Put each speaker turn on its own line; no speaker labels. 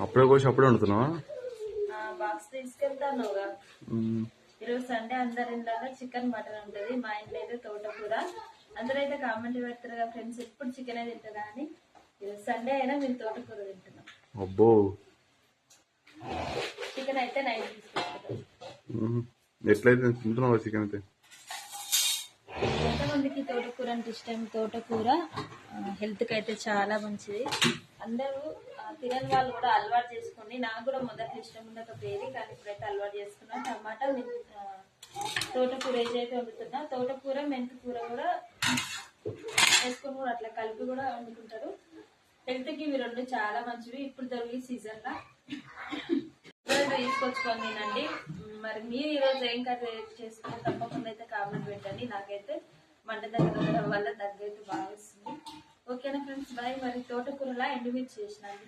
అప్పుడే కోసి అప్పుడే వండుతున్నావా?
బాక్స్ తీసుకెళ్తానుగా. ఈరోజు సండే అందరి ఇంట్లో చికెన్ మటన్ ఉంటుంది. మా ఇంట్లో అయితే తోటకూర. అందరూ అయితే కామెంట్ పెడతారు కదా ఫ్రెండ్స్, ఎప్పుడు చికెన్ తింటారా అని. ఈరోజు సండే అయినా మేము తోటకూర తింటున్నాం.
అబ్బో,
చికెన్ అయితే నైట్ తీసుకెళ్తాం.
ఎట్లయితే తింటున్నావా చికెన్ అయితే?
ఎంతమందికి తోటకూర అంటే ఇష్టం? తోటకూర హెల్త్కి అయితే చాలా మంచిది. అందరూ తినని వాళ్ళు కూడా అలవాటు చేసుకోండి. నాకు కూడా మొదట్లో ఇష్టం ఉండకపోయేది, కానీ ఇప్పుడైతే అలవాటు చేసుకున్నా. టమాటా తోటకూర ఏదైతే వండుతున్నా, తోటకూర మెంతికూర కూడా వేసుకొని కూడా అట్లా కలిపి కూడా వండుకుంటారు. హెల్త్కి ఇవి రెండు చాలా మంచివి. ఇప్పుడు దొరికి సీజన్లో తీసుకొచ్చుకొని తినండి. మరి మీరు ఈరోజు ఏం కర్రీ చేసుకుంటే తప్పకుండా అయితే కామెంట్ పెట్టండి. నాకైతే మంట దగ్గర వల్ల దగ్గర అయితే బాగా వస్తుంది. ఓకేనా ఫ్రెండ్స్, బాయ్. మరి తోటకూరలా ఎండుమిర్చి చేసినాను.